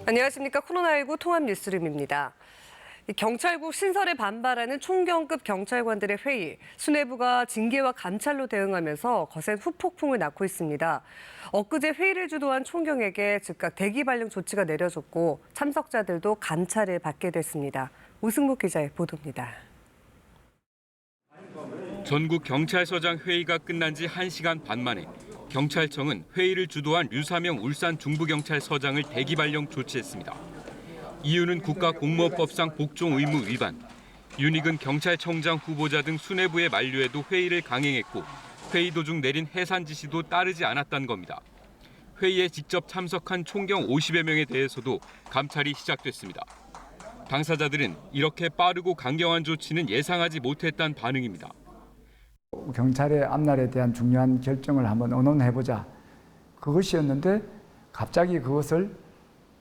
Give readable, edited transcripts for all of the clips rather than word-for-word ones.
안녕하십니까. 코로나19 통합뉴스룸입니다. 경찰국 신설에 반발하는 총경급 경찰관들의 회의, 수뇌부가 징계와 감찰로 대응하면서 거센 후폭풍을 낳고 있습니다. 엊그제 회의를 주도한 총경에게 즉각 대기 발령 조치가 내려졌고 참석자들도 감찰을 받게 됐습니다. 오승목 기자의 보도입니다. 전국 경찰서장 회의가 끝난 지 1시간 반 만에 경찰청은 회의를 주도한 류사명 울산 중부경찰서장을 대기 발령 조치했습니다. 이유는 국가공무원법상 복종 의무 위반, 윤익은 경찰청장 후보자 등 수뇌부의 만류에도 회의를 강행했고 회의 도중 내린 해산 지시도 따르지 않았다는 겁니다. 회의에 직접 참석한 총경 50여 명에 대해서도 감찰이 시작됐습니다. 당사자들은 이렇게 빠르고 강경한 조치는 예상하지 못했다는 반응입니다. 경찰의 앞날에 대한 중요한 결정을 한번 의논해보자. 그것이었는데 갑자기 그것을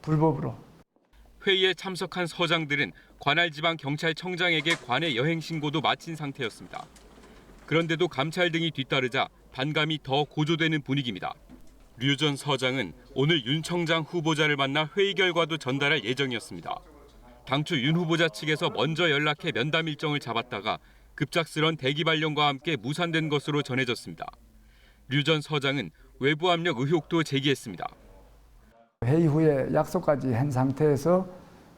불법으로. 회의에 참석한 서장들은 관할 지방 경찰청장에게 관내 여행 신고도 마친 상태였습니다. 그런데도 감찰 등이 뒤따르자 반감이 더 고조되는 분위기입니다. 류 전 서장은 오늘 윤 청장 후보자를 만나 회의 결과도 전달할 예정이었습니다. 당초 윤 후보자 측에서 먼저 연락해 면담 일정을 잡았다가 급작스런 대기 발령과 함께 무산된 것으로 전해졌습니다. 류 전 서장은 외부 압력 의혹도 제기했습니다. 회의 후에 약속까지 한 상태에서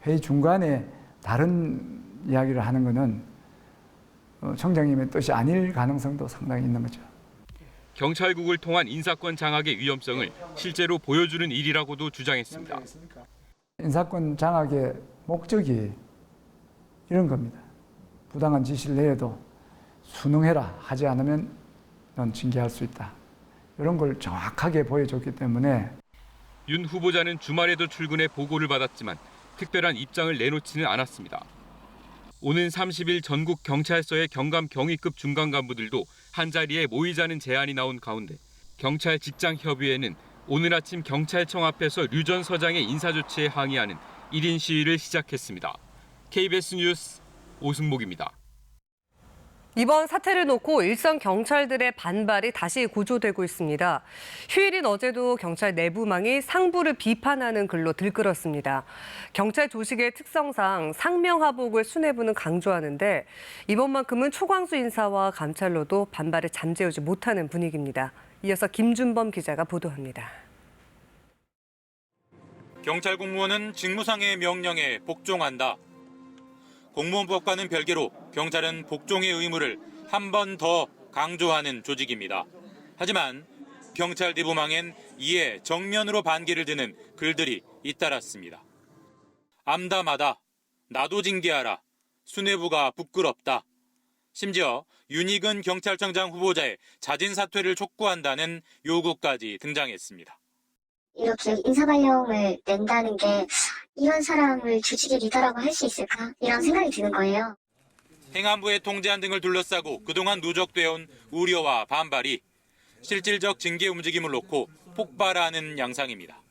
회의 중간에 다른 이야기를 하는 것은 청장님의 뜻이 아닐 가능성도 상당히 있는 거죠. 경찰국을 통한 인사권 장악의 위험성을 실제로 보여주는 일이라고도 주장했습니다. 인사권 장악의 목적이 이런 겁니다. 부당한 지시를 내려도 순응해라 하지 않으면 넌 징계할 수 있다. 이런 걸 정확하게 보여줬기 때문에 윤 후보자는 주말에도 출근해 보고를 받았지만 특별한 입장을 내놓지는 않았습니다. 오는 30일 전국 경찰서의 경감 경위급 중간 간부들도 한자리에 모이자는 제안이 나온 가운데 경찰 직장협의회는 오늘 아침 경찰청 앞에서 류 전 서장의 인사조치에 항의하는 1인 시위를 시작했습니다. KBS 뉴스 오승목입니다. 이번 사태를 놓고 일선 경찰들의 반발이 다시 고조되고 있습니다. 휴일인 어제도 경찰 내부망이 상부를 비판하는 글로 들끓었습니다. 경찰 조직의 특성상 상명하복을 수뇌부는 강조하는데 이번만큼은 초광수 인사와 감찰로도 반발을 잠재우지 못하는 분위기입니다. 이어서 김준범 기자가 보도합니다. 경찰 공무원은 직무상의 명령에 복종한다. 공무원법과는 별개로 경찰은 복종의 의무를 한 번 더 강조하는 조직입니다. 하지만 경찰 내부망엔 이에 정면으로 반기를 드는 글들이 잇따랐습니다. 암담하다, 나도 징계하라, 수뇌부가 부끄럽다. 심지어 윤익은 경찰청장 후보자의 자진 사퇴를 촉구한다는 요구까지 등장했습니다. 이렇게 인사발령을 낸다는 게 이런 사람을 조직의 리더라고 할 수 있을까? 이런 생각이 드는 거예요. 행안부의 통제안 등을 둘러싸고 그동안 누적되어 온 우려와 반발이 실질적 징계 움직임을 놓고 폭발하는 양상입니다.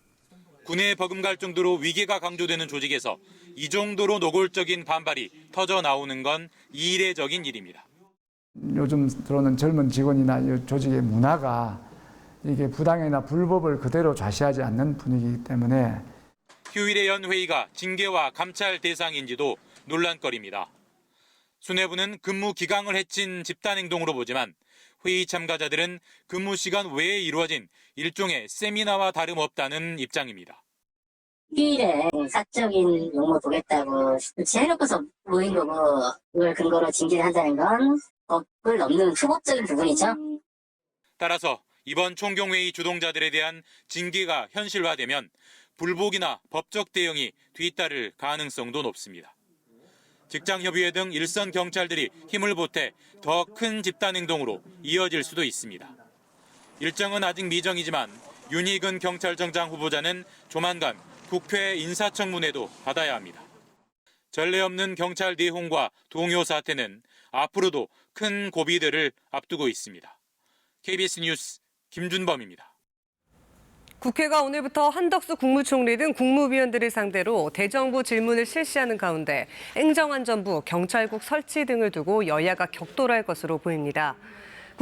군에 버금갈 정도로 위계가 강조되는 조직에서 이 정도로 노골적인 반발이 터져 나오는 건 이례적인 일입니다. 요즘 들어오는 젊은 직원이나 이 조직의 문화가 이게 부당이나 불법을 그대로 좌시하지 않는 분위기이기 때문에 휴일에 연 회의가 징계와 감찰 대상인지도 논란거리입니다. 수뇌부는 근무 기강을 해친 집단행동으로 보지만 회의 참가자들은 근무 시간 외에 이루어진 일종의 세미나와 다름없다는 입장입니다. 휴일에 사적인 용무 보겠다고 해놓고서 모인 거고 그걸 근거로 징계를 한다는 건 법을 넘는 초법적인 부분이죠. 따라서 이번 총경회의 주동자들에 대한 징계가 현실화되면 불복이나 법적 대응이 뒤따를 가능성도 높습니다. 직장협의회 등 일선 경찰들이 힘을 보태 더 큰 집단행동으로 이어질 수도 있습니다. 일정은 아직 미정이지만 윤익은 경찰청장 후보자는 조만간 국회 인사청문회도 받아야 합니다. 전례 없는 경찰 내홍과 동요 사태는 앞으로도 큰 고비들을 앞두고 있습니다. KBS 뉴스 김준범입니다. 국회가 오늘부터 한덕수 국무총리 등 국무위원들을 상대로 대정부 질문을 실시하는 가운데 행정안전부, 경찰국 설치 등을 두고 여야가 격돌할 것으로 보입니다.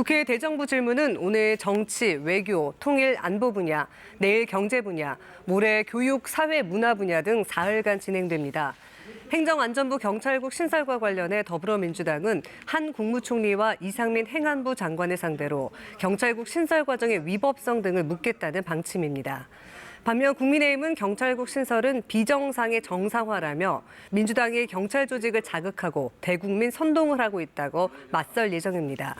국회 대정부 질문은 오늘 정치, 외교, 통일, 안보 분야, 내일 경제 분야, 모레 교육, 사회, 문화 분야 등 사흘간 진행됩니다. 행정안전부 경찰국 신설과 관련해 더불어민주당은 한 국무총리와 이상민 행안부 장관을 상대로 경찰국 신설 과정의 위법성 등을 묻겠다는 방침입니다. 반면 국민의힘은 경찰국 신설은 비정상의 정상화라며 민주당이 경찰 조직을 자극하고 대국민 선동을 하고 있다고 맞설 예정입니다.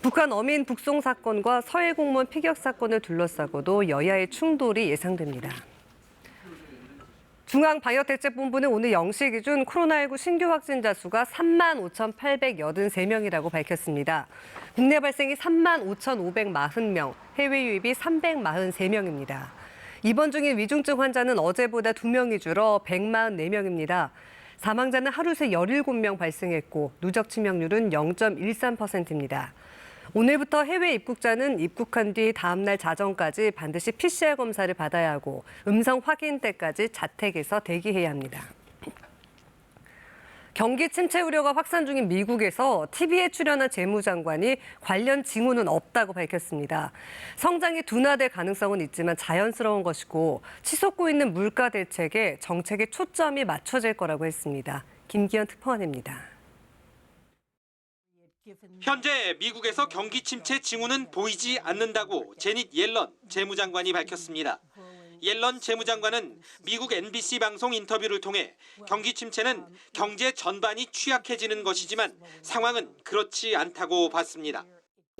북한 어민 북송 사건과 서해 공무원 피격 사건을 둘러싸고도 여야의 충돌이 예상됩니다. 중앙방역대책본부는 오늘 0시 기준 코로나19 신규 확진자 수가 35,883명이라고 밝혔습니다. 국내 발생이 35,540명, 해외 유입이 343명입니다. 입원 중인 위중증 환자는 어제보다 2명이 줄어 144명입니다. 사망자는 하루 새 17명 발생했고 누적 치명률은 0.13%입니다. 오늘부터 해외 입국자는 입국한 뒤 다음 날 자정까지 반드시 PCR 검사를 받아야 하고 음성 확인 때까지 자택에서 대기해야 합니다. 경기 침체 우려가 확산 중인 미국에서 TV에 출연한 재무장관이 관련 징후는 없다고 밝혔습니다. 성장이 둔화될 가능성은 있지만 자연스러운 것이고 치솟고 있는 물가 대책에 정책의 초점이 맞춰질 거라고 했습니다. 김기현 특파원입니다. 현재 미국에서 경기 침체 징후는 보이지 않는다고 제닛 옐런 재무장관이 밝혔습니다. 옐런 재무장관은 미국 NBC 방송 인터뷰를 통해 경기 침체는 경제 전반이 취약해지는 것이지만 상황은 그렇지 않다고 봤습니다.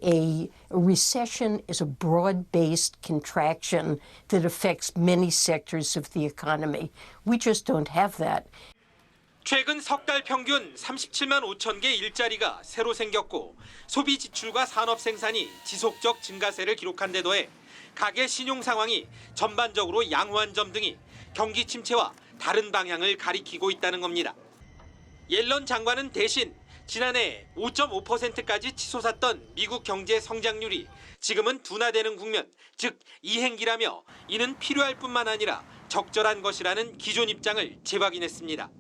A recession is a broad-based contraction that affects many sectors of the economy. We just don't have that. 최근 석 달 평균 37만 5천 개 일자리가 새로 생겼고 소비 지출과 산업 생산이 지속적 증가세를 기록한 데 더해 가계 신용 상황이 전반적으로 양호한 점 등이 경기 침체와 다른 방향을 가리키고 있다는 겁니다. 옐런 장관은 대신 지난해 5.5%까지 치솟았던 미국 경제 성장률이 지금은 둔화되는 국면, 즉 이행기라며 이는 필요할 뿐만 아니라 적절한 것이라는 기존 입장을 재확인했습니다.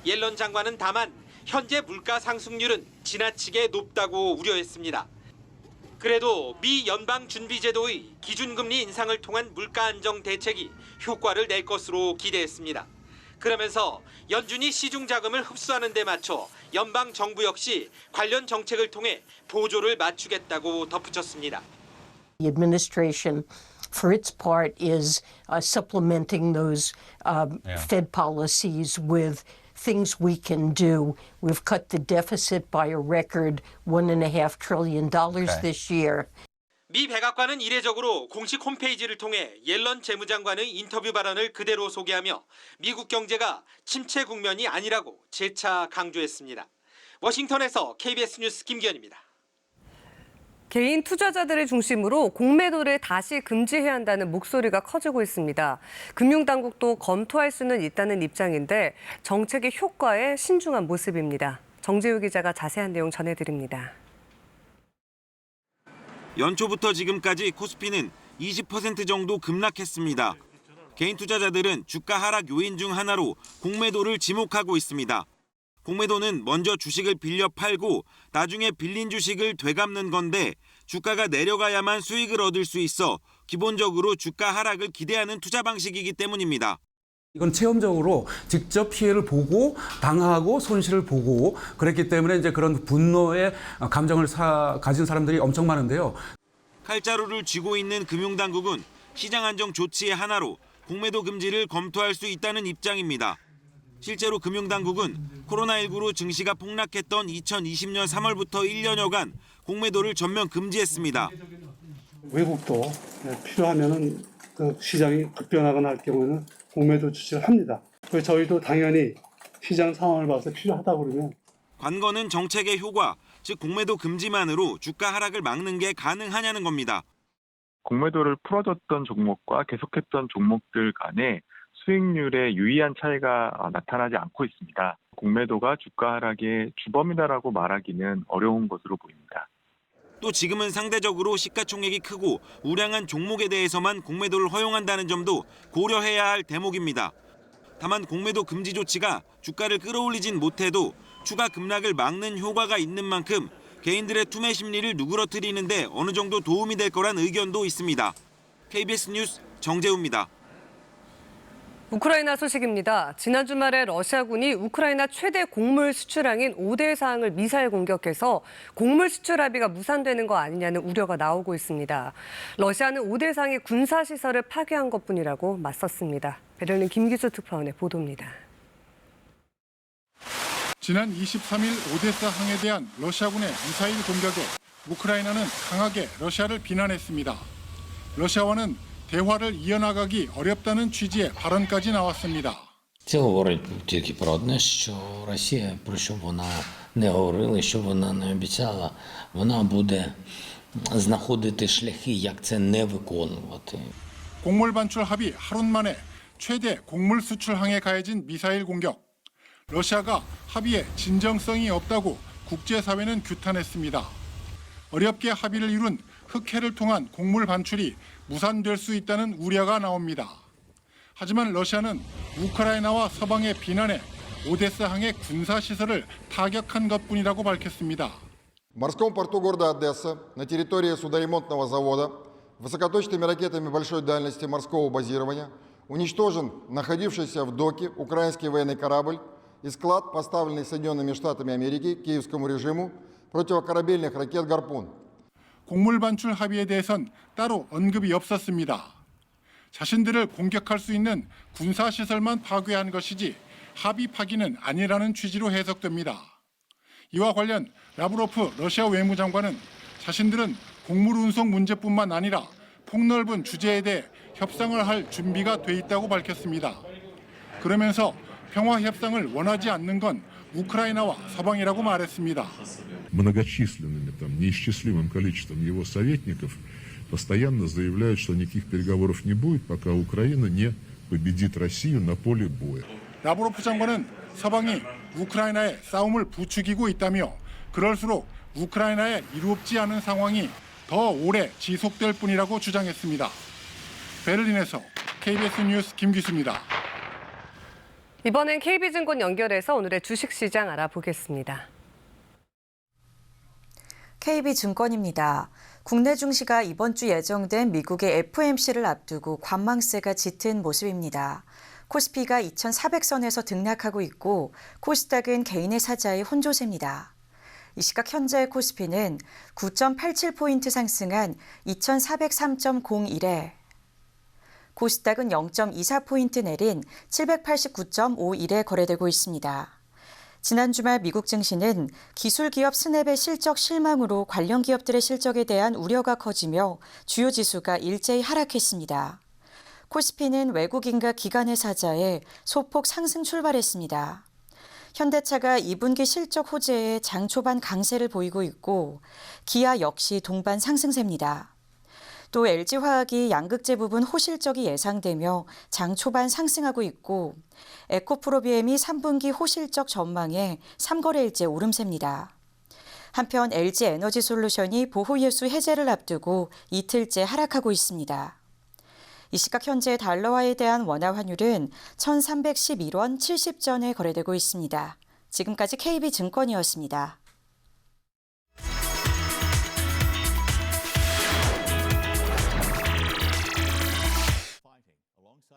옐런 장관은 다만 현재 물가 상승률은 지나치게 높다고 우려했습니다. 그래도 미 연방준비제도의 기준금리 인상을 통한 물가 안정 대책이 효과를 낼 것으로 기대했습니다. 그러면서 연준이 시중 자금을 흡수하는 데 맞춰 연방 정부 역시 관련 정책을 통해 보조를 맞추겠다고 덧붙였습니다. The administration, for its part, is supplementing those Fed policies with things we can do. We've cut the deficit by a record $1.5 trillion this year. 미 백악관은 이례적으로 공식 홈페이지를 통해 옐런 재무장관의 인터뷰 발언을 그대로 소개하며 미국 경제가 침체 국면이 아니라고 재차 강조했습니다. 워싱턴에서 KBS 뉴스 김기현입니다. 개인 투자자들을 중심으로 공매도를 다시 금지해야 한다는 목소리가 커지고 있습니다. 금융당국도 검토할 수는 있다는 입장인데 정책의 효과에 신중한 모습입니다. 정재우 기자가 자세한 내용 전해드립니다. 연초부터 지금까지 코스피는 20% 정도 급락했습니다. 개인 투자자들은 주가 하락 요인 중 하나로 공매도를 지목하고 있습니다. 공매도는 먼저 주식을 빌려 팔고 나중에 빌린 주식을 되갚는 건데 주가가 내려가야만 수익을 얻을 수 있어 기본적으로 주가 하락을 기대하는 투자 방식이기 때문입니다. 이건 체험적으로 직접 피해를 보고 당하고 손실을 보고 그랬기 때문에 이제 그런 분노의 감정을 가진 사람들이 엄청 많은데요. 칼자루를 쥐고 있는 금융당국은 시장 안정 조치의 하나로 공매도 금지를 검토할 수 있다는 입장입니다. 실제로 금융당국은 코로나19로 증시가 폭락했던 2020년 3월부터 1년여간 공매도를 전면 금지했습니다. 외국도 필요하면은 그 시장이 급변하거나 할 경우에는 공매도 조치를 합니다. 그래서 저희도 당연히 시장 상황을 봐서 필요하다고 그러면 관건은 정책의 효과, 즉 공매도 금지만으로 주가 하락을 막는 게 가능하냐는 겁니다. 공매도를 풀어줬던 종목과 계속했던 종목들 간에 수익률에 유의한 차이가 나타나지 않고 있습니다. 공매도가 주가 하락의 주범이다라고 말하기는 어려운 것으로 보입니다. 또 지금은 상대적으로 시가총액이 크고 우량한 종목에 대해서만 공매도를 허용한다는 점도 고려해야 할 대목입니다. 다만 공매도 금지 조치가 주가를 끌어올리진 못해도 추가 급락을 막는 효과가 있는 만큼 개인들의 투매 심리를 누그러뜨리는데 어느 정도 도움이 될 거란 의견도 있습니다. KBS 뉴스 정재우입니다. 우크라이나 소식입니다. 지난 주말에 러시아군이 우크라이나 최대 곡물 수출항인 오데사항을 미사일 공격해서 곡물 수출 합의가 무산되는 거 아니냐는 우려가 나오고 있습니다. 러시아는 오데사항의 군사시설을 파괴한 것뿐이라고 맞섰습니다. 베를린 김기수 특파원의 보도입니다. 지난 23일 오데사 항에 대한 러시아군의 미사일 공격에 우크라이나는 강하게 러시아를 비난했습니다. 러시아와는 대화를 이어나가기 어렵다는 취지의 발언까지 나왔습니다. Це говорить тільки про одне, що Росія, про що вона не говорила, що вона не обіцяла, вона буде знаходити шляхи, як це не виконувати. 곡물 반출 합의 하루 만에 최대 곡물 수출항에 가해진 미사일 공격. 러시아가 합의에 진정성이 없다고 국제사회는 규탄했습니다. 어렵게 합의를 이룬 흑해를 통한 곡물 반출이 무산될 수 있다는 우려가 나옵니다. 하지만 러시아는 우크라이나와 서방의 비난에 오데사항의 군사시설을 타격한 것뿐이라고 밝혔습니다. В морском порту города Одесса на территории судоремонтного завода высокоточными ракетами большой дальности морского базирования уничтожен находившийся в доке украинский военный корабль и склад, поставленный Соединенными Штатами Америки киевскому режиму противокорабельных ракет «Гарпун». 곡물 반출 합의에 대해선 따로 언급이 없었습니다. 자신들을 공격할 수 있는 군사시설만 파괴한 것이지 합의 파기는 아니라는 취지로 해석됩니다. 이와 관련 라브로프 러시아 외무장관은 자신들은 곡물 운송 문제뿐만 아니라 폭넓은 주제에 대해 협상을 할 준비가 돼 있다고 밝혔습니다. 그러면서 평화 협상을 원하지 않는 건 우크라이나와 서방이라고 말했습니다. Многочисленными, неисчислимым количеством его советников постоянно заявляют, что никаких переговоров не будет, пока Украина не победит Россию на поле боя. 라브로프 장관은 서방이 우크라이나의 싸움을 부추기고 있다며 그럴수록 우크라이나에 이롭지 않은 상황이 더 오래 지속될 뿐이라고 주장했습니다. 베를린에서 KBS 뉴스 김기수입니다. 이번엔 KB증권 연결해서 오늘의 주식시장 알아보겠습니다. KB증권입니다. 국내 증시가 이번 주 예정된 미국의 FOMC를 앞두고 관망세가 짙은 모습입니다. 코스피가 2,400선에서 등락하고 있고 코스닥은 개인의 사자의 혼조세입니다. 이 시각 현재 코스피는 9.87포인트 상승한 2,403.01에 코스닥은 0.24포인트 내린 789.51에 거래되고 있습니다. 지난 주말 미국 증시는 기술기업 스냅의 실적 실망으로 관련 기업들의 실적에 대한 우려가 커지며 주요 지수가 일제히 하락했습니다. 코스피는 외국인과 기관의 사자에 소폭 상승 출발했습니다. 현대차가 2분기 실적 호재에 장 초반 강세를 보이고 있고 기아 역시 동반 상승세입니다. 또 LG화학이 양극재 부분 호실적이 예상되며 장 초반 상승하고 있고 에코프로비엠이 3분기 호실적 전망에 3거래일째 오름세입니다. 한편 LG에너지솔루션이 보호예수 해제를 앞두고 이틀째 하락하고 있습니다. 이 시각 현재 달러화에 대한 원화 환율은 1,311원 70전에 거래되고 있습니다. 지금까지 KB증권이었습니다.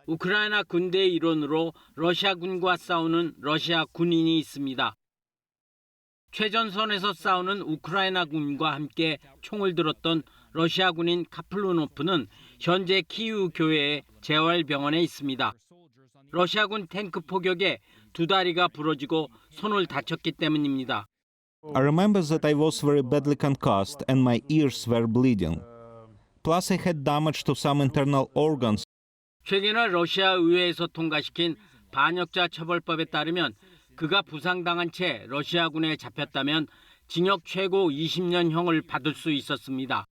우크라이나 군대의 일원으로 러시아군과 싸우는 러시아 군인이 있습니다. 최전선에서 싸우는 우크라이나군과 함께 총을 들었던 러시아 군인 카플루노프는 현재 키이우 교회의 재활병원에 있습니다. 러시아군 탱크 포격에 두 다리가 부러지고 손을 다쳤기 때문입니다. I remember that I was very badly concussed and my ears were bleeding. Plus I had damage to some internal organs. 최근에 러시아 의회에서 통과시킨 반역자 처벌법에 따르면 그가 부상당한 채 러시아군에 잡혔다면 징역 최고 20년형을 받을 수 있었습니다.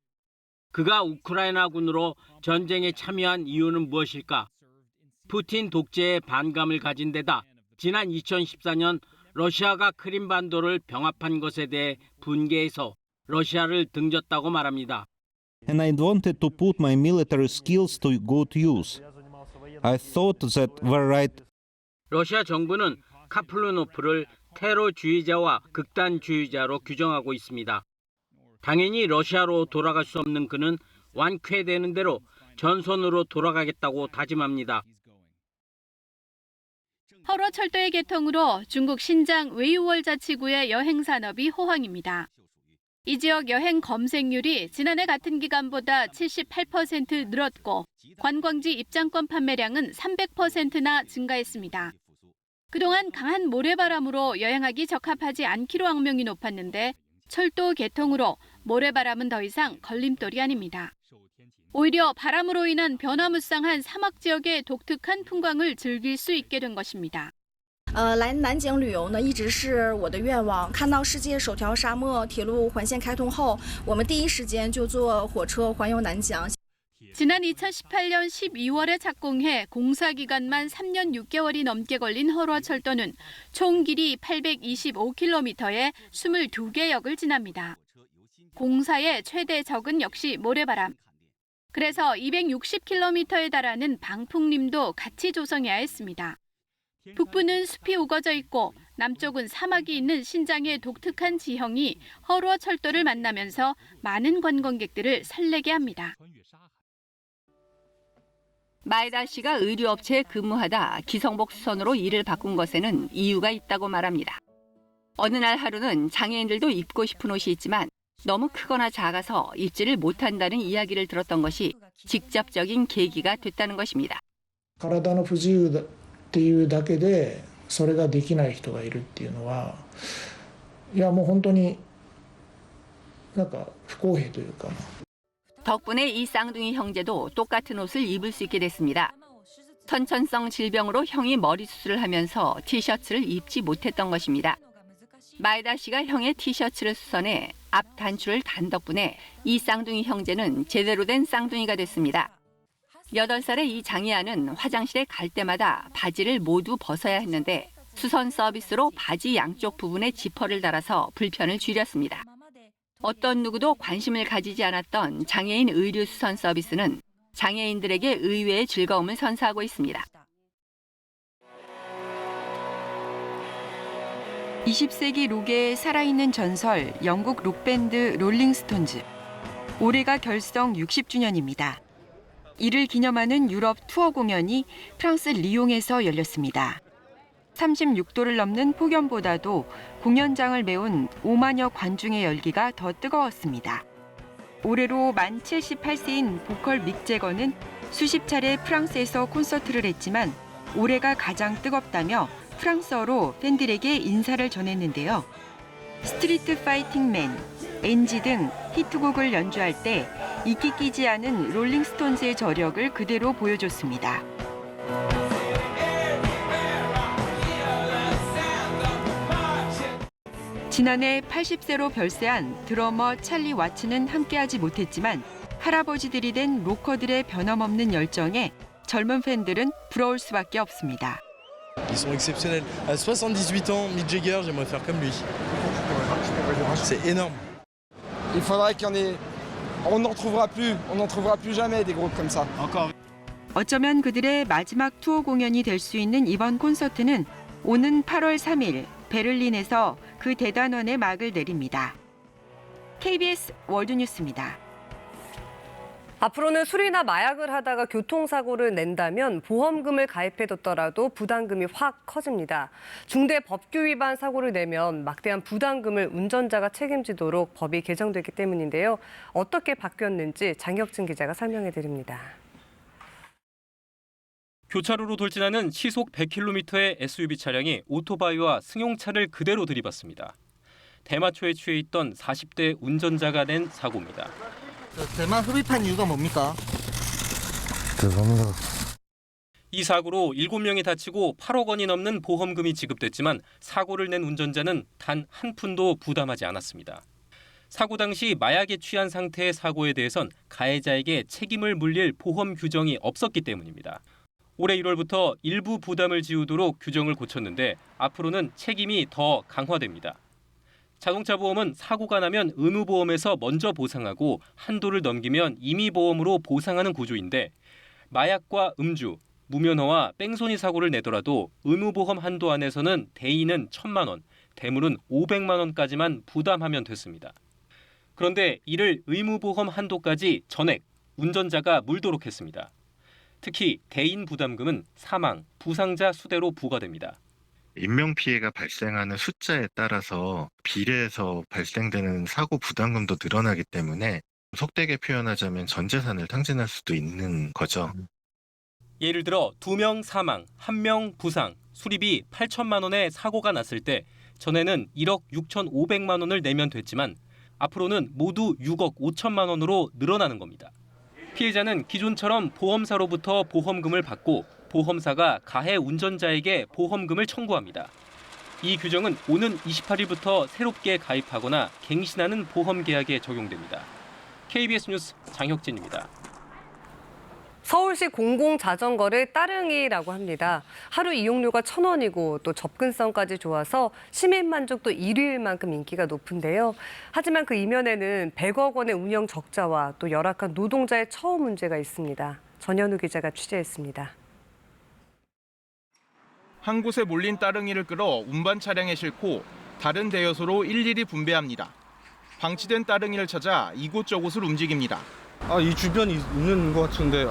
그가 우크라이나군으로 전쟁에 참여한 이유는 무엇일까? 푸틴 독재에 반감을 가진 데다 지난 2014년 러시아가 크림반도를 병합한 것에 대해 분개해서 러시아를 등졌다고 말합니다. And I wanted to put my military skills to good use. I thought that were right. 러시아 정부는 카플루노프를 테러주의자와 극단주의자로 규정하고 있습니다. 당연히 러시아로 돌아갈 수 없는 그는 완쾌되는 대로 전선으로 돌아가겠다고 다짐합니다. 허러 철도의 개통으로 중국 신장 웨이우얼 자치구의 여행 산업이 호황입니다. 이 지역 여행 검색률이 지난해 같은 기간보다 78% 늘었고 관광지 입장권 판매량은 300%나 증가했습니다. 그동안 강한 모래바람으로 여행하기 적합하지 않기로 악명이 높았는데 철도 개통으로 모래바람은 더 이상 걸림돌이 아닙니다. 오히려 바람으로 인한 변화무쌍한 사막 지역의 독특한 풍광을 즐길 수 있게 된 것입니다. 来南景旅游呢，一直是我的愿望。看到世界首条沙漠铁路环线开通后，我们第一时间就坐火车环游南疆。 지난 2018년 12월에 착공해 공사 기간만 3년 6개월이 넘게 걸린 허러 철도는 총 길이 825km에 22개 역을 지납니다. 공사의 최대 적은 역시 모래바람. 그래서 260km에 달하는 방풍림도 같이 조성해야 했습니다. 북부는 숲이 우거져 있고 남쪽은 사막이 있는 신장의 독특한 지형이 허러 철도를 만나면서 많은 관광객들을 설레게 합니다. 마에다 씨가 의류업체에 근무하다 기성복 수선으로 일을 바꾼 것에는 이유가 있다고 말합니다. 어느 날 하루는 장애인들도 입고 싶은 옷이 있지만 너무 크거나 작아서 입지를 못한다는 이야기를 들었던 것이 직접적인 계기가 됐다는 것입니다. 体の不自由っていうだけでそれができない人がいるっていうのはいやもう本当になんか不公平というか 덕분에 이 쌍둥이 형제도 똑같은 옷을 입을 수 있게 됐습니다. 선천성 질병으로 형이 머리 수술을 하면서 티셔츠를 입지 못했던 것입니다. 마에다 씨가 형의 티셔츠를 수선해 앞 단추를 단 덕분에 이 쌍둥이 형제는 제대로 된 쌍둥이가 됐습니다. 8살의 이 장이아는 화장실에 갈 때마다 바지를 모두 벗어야 했는데 수선 서비스로 바지 양쪽 부분에 지퍼를 달아서 불편을 줄였습니다. 어떤 누구도 관심을 가지지 않았던 장애인 의류 수선 서비스는 장애인들에게 의외의 즐거움을 선사하고 있습니다. 20세기 록의 살아있는 전설 영국 록밴드 롤링스톤즈. 올해가 결성 60주년입니다. 이를 기념하는 유럽 투어 공연이 프랑스 리옹에서 열렸습니다. 36도를 넘는 폭염보다도 공연장을 메운 5만여 관중의 열기가 더 뜨거웠습니다. 올해로 만 78세인 보컬 믹 재거는 수십 차례 프랑스에서 콘서트를 했지만 올해가 가장 뜨겁다며 프랑스어로 팬들에게 인사를 전했는데요. 스트리트 파이팅 맨, 엔지 등 히트곡을 연주할 때 이끼 끼지 않은 롤링스톤즈의 저력을 그대로 보여줬습니다. 지난해 80세로 별세한 드러머 찰리 와츠는 함께하지 못했지만 할아버지들이 된 로커들의 변함없는 열정에 젊은 팬들은 부러울 수밖에 없습니다. Ils sont exceptionnels. À 78 ans, Mick Jagger, j'aimerais faire comme lui. C'est énorme. Il faudrait qu'il y en ait. On n'en trouvera plus jamais des groupes comme ça. Encore. 어쩌면 그들의 마지막 투어 공연이 될 수 있는 이번 콘서트는 오는 8월 3일 베를린에서 그 대단원의 막을 내립니다. KBS 월드뉴스입니다. 앞으로는 술이나 마약을 하다가 교통사고를 낸다면 보험금을 가입해뒀더라도 부담금이 확 커집니다. 중대 법규 위반 사고를 내면 막대한 부담금을 운전자가 책임지도록 법이 개정됐기 때문인데요. 어떻게 바뀌었는지 장혁진 기자가 설명해드립니다. 교차로로 돌진하는 시속 100km의 SUV 차량이 오토바이와 승용차를 그대로 들이받습니다. 대마초에 취해 있던 40대 운전자가 낸 사고입니다. 대만 흡입한 이유가 뭡니까? 죄송합니다. 이 사고로 7명이 다치고 8억 원이 넘는 보험금이 지급됐지만 사고를 낸 운전자는 단 한 푼도 부담하지 않았습니다. 사고 당시 마약에 취한 상태의 사고에 대해선 가해자에게 책임을 물릴 보험 규정이 없었기 때문입니다. 올해 1월부터 일부 부담을 지우도록 규정을 고쳤는데 앞으로는 책임이 더 강화됩니다. 자동차 보험은 사고가 나면 의무보험에서 먼저 보상하고 한도를 넘기면 임의보험으로 보상하는 구조인데 마약과 음주, 무면허와 뺑소니 사고를 내더라도 의무보험 한도 안에서는 대인은 1,000만 원, 대물은 500만 원까지만 부담하면 됐습니다. 그런데 이를 의무보험 한도까지 전액 운전자가 물도록 했습니다. 특히 대인 부담금은 사망, 부상자 수대로 부과됩니다. 인명피해가 발생하는 숫자에 따라서 비례해서 발생되는 사고 부담금도 늘어나기 때문에 속되게 표현하자면 전 재산을 탕진할 수도 있는 거죠. 예를 들어 2명 사망, 1명 부상, 수리비 8천만 원의 사고가 났을 때 전에는 1억 6,500만 원을 내면 됐지만 앞으로는 모두 6억 5천만 원으로 늘어나는 겁니다. 피해자는 기존처럼 보험사로부터 보험금을 받고 보험사가 가해 운전자에게 보험금을 청구합니다. 이 규정은 오는 28일부터 새롭게 가입하거나 갱신하는 보험 계약에 적용됩니다. KBS 뉴스 장혁진입니다. 서울시 공공자전거를 따릉이라고 합니다. 하루 이용료가 1,000원이고 또 접근성까지 좋아서 시민 만족도 1위일 만큼 인기가 높은데요. 하지만 그 이면에는 100억 원의 운영 적자와 또 열악한 노동자의 처우 문제가 있습니다. 전현우 기자가 취재했습니다. 한 곳에 몰린 따릉이를 끌어 운반 차량에 싣고 다른 대여소로 일일이 분배합니다. 방치된 따릉이를 찾아 이곳저곳을 움직입니다. 이 주변이 있는 것 같은데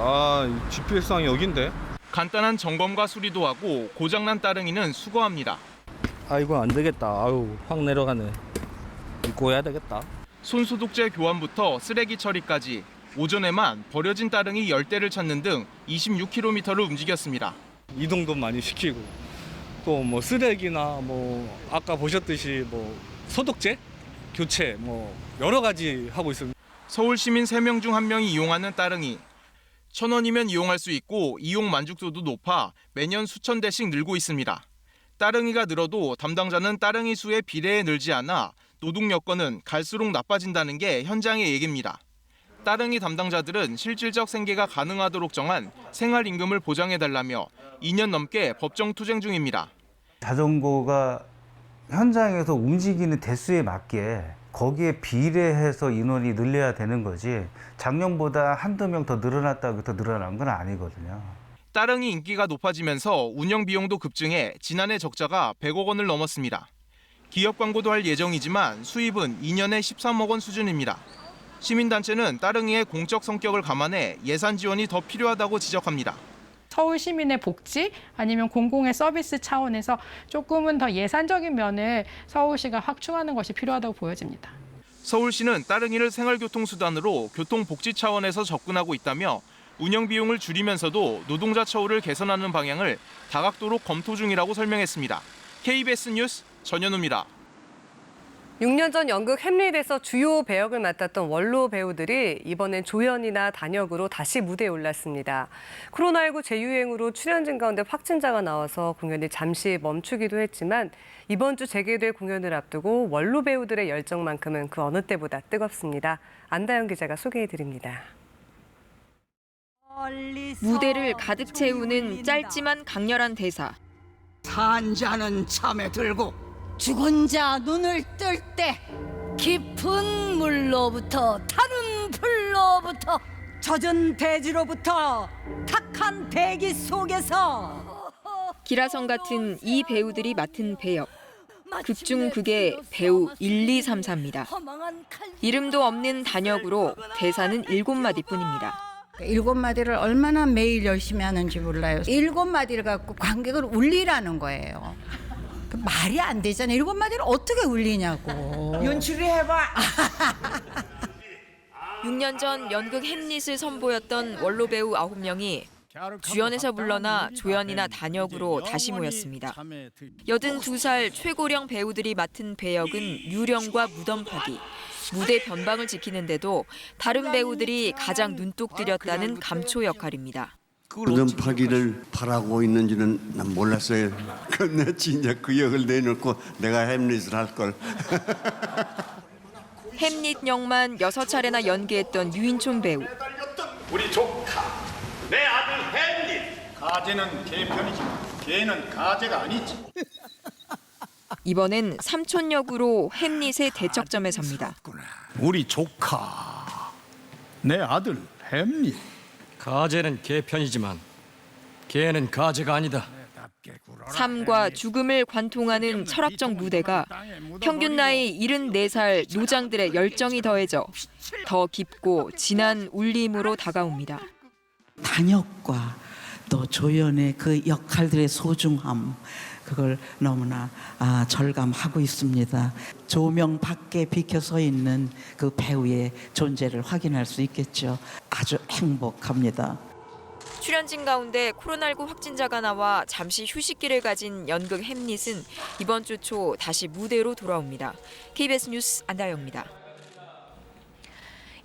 GPS상이 여긴데? 간단한 점검과 수리도 하고 고장난 따릉이는 수거합니다. 이거 안 되겠다. 확 내려가네. 입고 해야 되겠다. 손소독제 교환부터 쓰레기 처리까지 오전에만 버려진 따릉이 10대를 찾는 등 26km를 움직였습니다. 이동도 많이 시키고 또 뭐 쓰레기나 아까 보셨듯이 소독제, 교체 여러 가지 하고 있습니다. 서울 시민 3명 중 1명이 이용하는 따릉이. 1,000원이면 이용할 수 있고 이용 만족도도 높아 매년 수천 대씩 늘고 있습니다. 따릉이가 늘어도 담당자는 따릉이 수에 비례해 늘지 않아 노동 여건은 갈수록 나빠진다는 게 현장의 얘기입니다. 따릉이 담당자들은 실질적 생계가 가능하도록 정한 생활임금을 보장해달라며 2년 넘게 법정 투쟁 중입니다. 자전거가 현장에서 움직이는 대수에 맞게 거기에 비례해서 인원이 늘려야 되는 거지 작년보다 한두 명 더 늘어났다고 더 늘어난 건 아니거든요. 따릉이 인기가 높아지면서 운영 비용도 급증해 지난해 적자가 100억 원을 넘었습니다. 기업 광고도 할 예정이지만 수입은 2년에 13억 원 수준입니다. 시민단체는 따릉이의 공적 성격을 감안해 예산 지원이 더 필요하다고 지적합니다. 서울 시민의 복지 아니면 공공의 서비스 차원에서 조금은 더 예산적인 면을 서울시가 확충하는 것이 필요하다고 보여집니다. 서울시는 따릉이를 생활교통수단으로 교통복지 차원에서 접근하고 있다며 운영 비용을 줄이면서도 노동자 처우를 개선하는 방향을 다각도로 검토 중이라고 설명했습니다. KBS 뉴스 전현우입니다. 6년 전 연극 햄릿에서 주요 배역을 맡았던 원로 배우들이 이번엔 조연이나 단역으로 다시 무대에 올랐습니다. 코로나19 재유행으로 출연진 가운데 확진자가 나와서 공연이 잠시 멈추기도 했지만 이번 주 재개될 공연을 앞두고 원로 배우들의 열정만큼은 그 어느 때보다 뜨겁습니다. 안다영 기자가 소개해드립니다. 무대를 가득 채우는 짧지만 강렬한 대사. 산 자는 참에 들고 죽은 자 눈을 뜰 때 깊은 물로부터 타는 불로부터 젖은 대지로부터 탁한 대기 속에서 기라성 같은 이 배우들이 맡은 배역. 극중 극의 배우 1, 2, 3, 4입니다. 이름도 없는 단역으로 대사는 7마디뿐입니다. 7마디를 얼마나 매일 열심히 하는지 몰라요. 7마디를 갖고 관객을 울리라는 거예요. 말이 안 되잖아요. 7마디를 어떻게 울리냐고. 연출을 해봐. 6년 전 연극 햄릿을 선보였던 원로 배우 9명이 주연에서 물러나 조연이나 단역으로 다시 모였습니다. 82살 최고령 배우들이 맡은 배역은 유령과 무덤 파기, 무대 변방을 지키는데도 다른 배우들이 가장 눈독 들였다는 감초 역할입니다. 무덤 파기를 바라고 있는지는 난 몰랐어요. 근데 진짜 그 역을 내놓고 내가 햄릿을 할 걸. 햄릿 역만 6차례나 연기했던 유인촌 배우. 우리 조카, 내 아들 햄릿. 가재는 개 편이지만 개는 가재가 아니지. 이번엔 삼촌 역으로 햄릿의 대척점에 섭니다. 우리 조카, 내 아들 햄릿. 가재는 개 편이지만 개는 가재가 아니다. 삶과 죽음을 관통하는 철학적 무대가 평균 나이 74살 노장들의 열정이 더해져 더 깊고 진한 울림으로 다가옵니다. 단역과 또 조연의 그 역할들의 소중함, 그걸 너무나 절감하고 있습니다. 조명 밖에 비켜서 있는 그 배우의 존재를 확인할 수 있겠죠. 아주 행복합니다. 출연진 가운데 코로나19 확진자가 나와 잠시 휴식기를 가진 연극 햄릿은 이번 주 초 다시 무대로 돌아옵니다. KBS 뉴스 안다영입니다.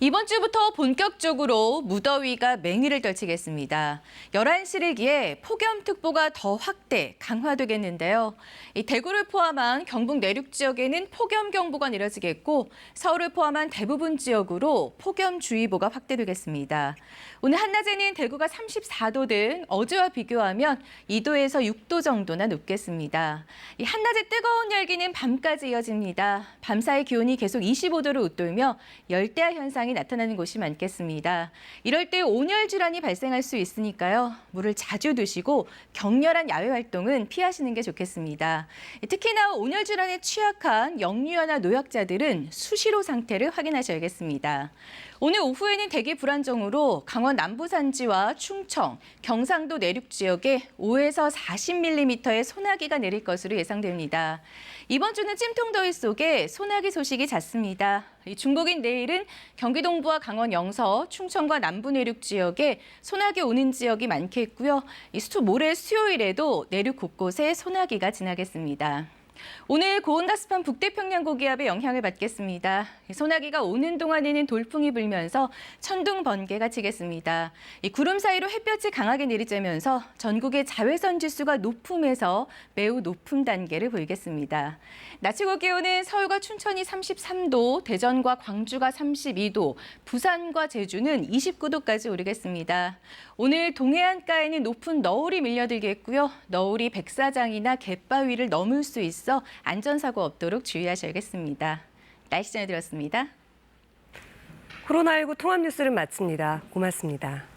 이번 주부터 본격적으로 무더위가 맹위를 떨치겠습니다. 11시를 기해 폭염특보가 더 확대, 강화되겠는데요. 이 대구를 포함한 경북 내륙 지역에는 폭염경보가 내려지겠고 서울을 포함한 대부분 지역으로 폭염주의보가 확대되겠습니다. 오늘 한낮에는 대구가 34도 등 어제와 비교하면 2도에서 6도 정도나 높겠습니다. 이 한낮의 뜨거운 열기는 밤까지 이어집니다. 밤사이 기온이 계속 25도를 웃돌며 열대야 현상이 나타나는 곳이 많겠습니다. 이럴 때 온열 질환이 발생할 수 있으니까요. 물을 자주 드시고 격렬한 야외 활동은 피하시는 게 좋겠습니다. 특히나 온열 질환에 취약한 영유아나 노약자들은 수시로 상태를 확인하셔야겠습니다. 오늘 오후에는 대기 불안정으로 강원 남부 산지와 충청, 경상도 내륙 지역에 5에서 40mm의 소나기가 내릴 것으로 예상됩니다. 이번 주는 찜통더위 속에 소나기 소식이 잦습니다. 중복인 내일은 경기 동부와 강원 영서, 충청과 남부 내륙 지역에 소나기 오는 지역이 많겠고요. 모레 수요일에도 내륙 곳곳에 소나기가 지나겠습니다. 오늘 고온다습한 북태평양 고기압의 영향을 받겠습니다. 소나기가 오는 동안에는 돌풍이 불면서 천둥 번개가 치겠습니다. 이 구름 사이로 햇볕이 강하게 내리쬐면서 전국의 자외선 지수가 높음에서 매우 높은 단계를 보이겠습니다. 낮 최고 기온은 서울과 춘천이 33도, 대전과 광주가 32도, 부산과 제주는 29도까지 오르겠습니다. 오늘 동해안가에는 높은 너울이 밀려들겠고요. 너울이 백사장이나 갯바위를 넘을 수 있어 안전사고 없도록 주의하셔야겠습니다. 날씨 전해드렸습니다. 코로나19 통합 뉴스를 마칩니다. 고맙습니다.